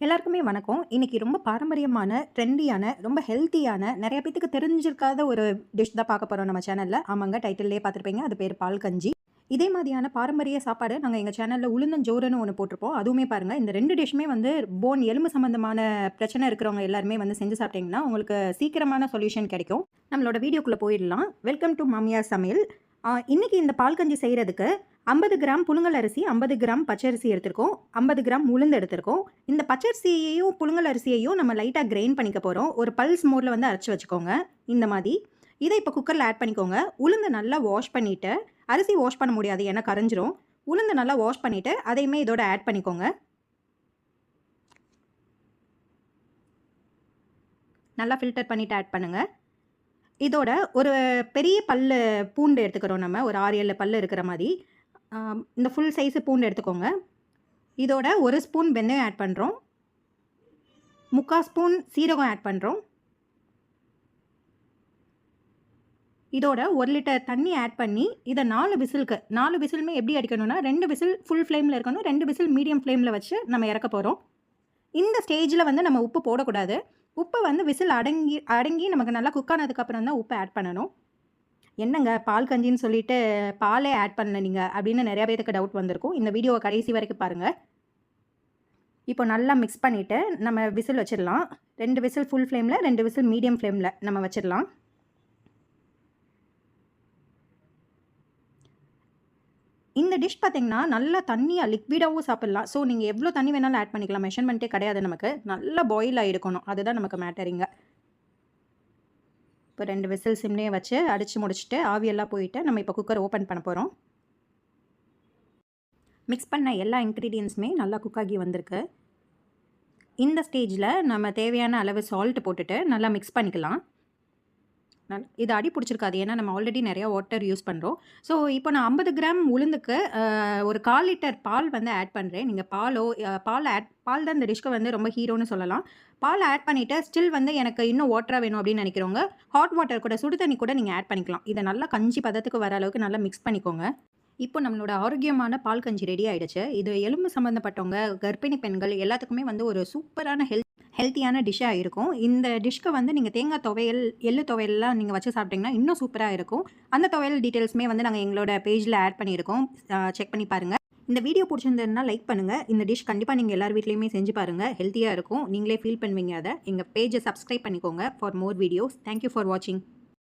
எல்லாருக்குமே வணக்கம். இன்னைக்கு ரொம்ப பாரம்பரியமான, ட்ரெண்டியான, ரொம்ப ஹெல்த்தியான, நெறைய பேத்துக்கு தெரிஞ்சிருக்காத ஒரு டிஷ் தான் பார்க்க போறோம் நம்ம சேனல்ல. ஆமாங்க, டைட்டில்லேயே பார்த்துருப்பீங்க. அது பேரு பால் கஞ்சி. இதே மாதிரியான பாரம்பரிய சாப்பாடு நாங்க எங்க சேனல்ல உளுந்தஞ்சோறுன்னு ஒண்ணு போட்டிருப்போம். அதுவுமே பாருங்க. இந்த 2 டிஷ்ஷுமே வந்து எலும்பு சம்மந்தமான பிரச்சனை இருக்கிறவங்க எல்லாருமே வந்து செஞ்சு சாப்பிட்டீங்கன்னா, உங்களுக்கு சீக்கிரமான சொல்யூஷன் கிடைக்கும். நம்மளோட வீடியோக்குள்ள போயிடலாம். வெல்கம் டு மாமியார் சமையல். இன்னைக்கு இந்த பால் கஞ்சி செய்றதுக்கு 50 கிராம் புழுங்கல் அரிசி, 50 கிராம் பச்சரிசி எடுத்திருக்கோம். 50 கிராம் உளுந்து எடுத்திருக்கோம். இந்த பச்சரிசியையும், புழுங்கல் அரிசியையும் நம்ம லைட்டா கிரைண்ட் பண்ணிக்க போறோம். ஒரு பல்ஸ் மோட்ல வந்து அரைச்சு வச்சுக்கோங்க. இந்த மாரி. இத இப்ப குக்கர்ல ஆட் பண்ணிக்கோங்க. உளுந்த நல்லா வாஷ் பண்ணிட்டு, அரிசி வாஷ் பண்ண முடியாது ஏன்னா கரைஞ்சிரும். உளுந்த நல்லா வாஷ் பண்ணிட்டு, அதையுமே இதோட ஆட் பண்ணிக்கோங்க. நல்லா ஃபில்டர் பண்ணிட்டு ஆட் பண்ணுங்க. இதோட ஒரு பெரிய பல்லு பூண்டு எடுத்துக்கிறோம் நம்ம. ஒரு 6, 7 பல்லு இருக்கிற மாரி. இந்த ஃபுல் சைஸ் பூண்டு எடுத்துக்கோங்க. இதோட 1 ஸ்பூன் வெந்தயம் ஆட் பண்ணுறோம். 3/4 ஸ்பூன் சீரகம் ஆட் பண்ணுறோம். இதோட 1 லிட்டர் தண்ணி ஆட் பண்ணி, இதை 4 விசிலுக்கு 4 விசிலுமே எப்படி அடிக்கணும்னா, 2 விசில் ஃபுல் ஃப்ளேமில் இருக்கணும், 2 விசில் மீடியம் ஃப்ளேமில் வச்சு நம்ம இறக்க போகிறோம். இந்த ஸ்டேஜில் வந்து நம்ம உப்பு போடக்கூடாது. உப்பு வந்து விசில் அடங்கி நமக்கு நல்லா குக் ஆனதுக்கப்புறம் தான் உப்பு ஆட் பண்ணணும். என்னங்க பால் கஞ்சின்னு சொல்லிட்டு பாலே ஆட் பண்ணல நீங்க அப்படின்னு நிறைய பேருக்கு டவுட் வந்திருக்கும். இந்த வீடியோவை கடைசி வரைக்கும் பாருங்க. இப்போ நல்லா மிக்ஸ் பண்ணிட்டு நம்ம விசில் வச்சிடலாம். 2 விசில் ஃபுல் ஃப்ளேமில், 2 விசில் மீடியம் ஃப்ளேமில் நம்ம வச்சிடலாம். இந்த டிஷ் பார்த்தீங்கன்னா நல்லா தண்ணியாக லிக்விடாகவும் சாப்பிட்லாம். ஸோ நீங்கள் எவ்வளோ தண்ணி வேணாலும் ஆட் பண்ணிக்கலாம். மெஷர்மெண்ட்டே கிடையாது நமக்கு. நல்லா பாயில் ஆகிருக்கணும். அதுதான் நமக்கு மேட்டரிங்க. இப்போ 2 விசில் சிம்லேயே வச்சு அடித்து முடிச்சுட்டு ஆவியெல்லாம் போயிட்டு நம்ம இப்போ குக்கர் ஓப்பன் பண்ண போகிறோம். மிக்ஸ் பண்ண எல்லா இன்க்ரீடியன்ஸுமே நல்லா குக் ஆகி வந்திருக்கு. இந்த ஸ்டேஜில் நம்ம தேவையான அளவு சால்ட் போட்டுட்டு நல்லா மிக்ஸ் பண்ணிக்கலாம். இது அடி பிடிச்சிருக்காது ஏன்னா நம்ம ஆல்ரெடி நிறையா வாட்டர் யூஸ் பண்ணுறோம். ஸோ இப்போ நான் 50 கிராம் உளுந்துக்கு ஒரு 1/4 லிட்டர் பால் வந்து ஆட் பண்ணுறேன். நீங்கள் பால் தான் இந்த டிஷ்க்கு வந்து ரொம்ப ஹீரோன்னு சொல்லலாம். பால் ஆட் பண்ணிவிட்டு ஸ்டில் வந்து எனக்கு இன்னும் வாட்டராக வேணும் அப்படின்னு நினைக்கிறவங்க ஹாட் வாட்டர் கூட, சுடு தண்ணி கூட நீங்கள் ஆட் பண்ணிக்கலாம். இதை நல்லா கஞ்சி பதத்துக்கு வர அளவுக்கு நல்லா மிக்ஸ் பண்ணிக்கோங்க. இப்போ நம்மளோட ஆரோக்கியமான பால் கஞ்சி ரெடி ஆகிடுச்சு. இது எலும்பு சம்மந்தப்பட்டவங்க, கர்ப்பிணி பெண்கள் எல்லாத்துக்குமே வந்து ஒரு சூப்பரான ஹெல்த்தியான டிஷ்ஷாக இருக்கும். இந்த டிஷ்க்கு வந்து நீங்கள் தேங்காய் துவையல், எள்ளு துவையல்லாம் நீங்கள் வச்சு சாப்பிட்டிங்கன்னா இன்னும் சூப்பராக இருக்கும். அந்த துவையல் டீட்டெயில்ஸுமே வந்து நாங்கள் எங்களோட பேஜில் ஆட் பண்ணியிருக்கோம். செக் பண்ணி பாருங்கள். இந்த வீடியோ பிடிச்சிருந்ததுன்னா லைக் பண்ணுங்கள். இந்த டிஷ் கண்டிப்பாக நீங்கள் எல்லார் வீட்லேயுமே செஞ்சு பாருங்கள். ஹெல்த்தியாக இருக்கும். நீங்களே ஃபீல் பண்ணுவீங்க அதை. எங்கள் பேஜை சப்ஸ்கிரைப் பண்ணிக்கோங்க for more videos. Thank you for வாட்சிங்.